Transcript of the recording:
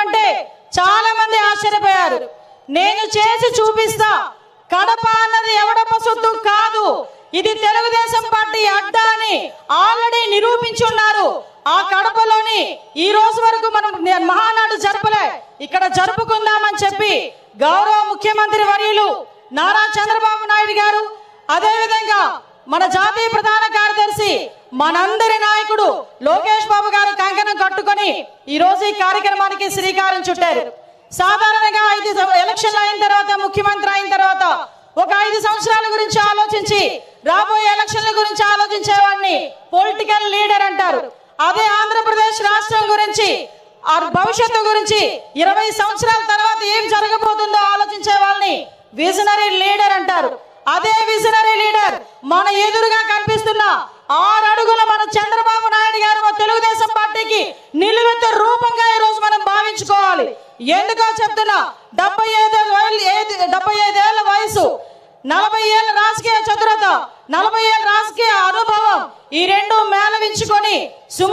అంటే చాలా మంది ఆశ్చర్యపోయారు. నేను చేసి చూపిస్తా, కడప అన్నది ఎవడప్ప సొత్తు కాదు, ఇది తెలుగుదేశం పార్టీ అడ్డా అని ఆల్రెడీ నిరూపించున్నారు. ఆ కడపలోని ఈ రోజు వరకు మనం మహానాడు జరపలే, ఇక్కడ జరుపుకుందామని చెప్పి గౌరవ ముఖ్యమంత్రి వర్యులు నారా చంద్రబాబు నాయుడు గారు, అదే విధంగా మన జాతీయ ప్రధాన కార్యదర్శి మనందరి నాయకుడు లోకేష్ బాబు గారు కంకణం కట్టుకొని ఈ రోజు ఈ కార్యక్రమానికి శ్రీకారం చుట్టారు. సాధారణంగా 5 ఎలక్షన్లు అయిన తర్వాత, ముఖ్యమంత్రి అయిన తర్వాత ఒక 5 సంవత్సరాల గురించి ఆలోచించి రాబోయే ఎలక్షన్ల గురించి ఆలోచించేవాడిని పొలిటికల్ లీడర్ అంటారు. అదే ఆంధ్రప్రదేశ్ రాష్ట్రం గురించి, ఆ భవిష్యత్తు గురించి 20 సంవత్సరాల తర్వాత ఏం జరగబోతుందో ఆలోచించే వాళ్ళని విజనరీ లీడర్ అంటారు. అదే విజనరీ లీడర్ మన ఎదురుగా కనిపిస్తున్న 6 అడుగుల మన చంద్రబాబు నాయుడు గారు తెలుగుదేశం పార్టీకి నిలువెత్తు రూపంగా ఈ రోజు మనం భావించుకోవాలి. ఎందుకో చెప్తున్నా, 75 ఏళ్ల వయసు, 40 ఏళ్ల రాజకీయ చతురత, 40 ఏళ్ల రాజకీయ అనుభవం, ఈ రెండు మేళవించుకొని సుమారు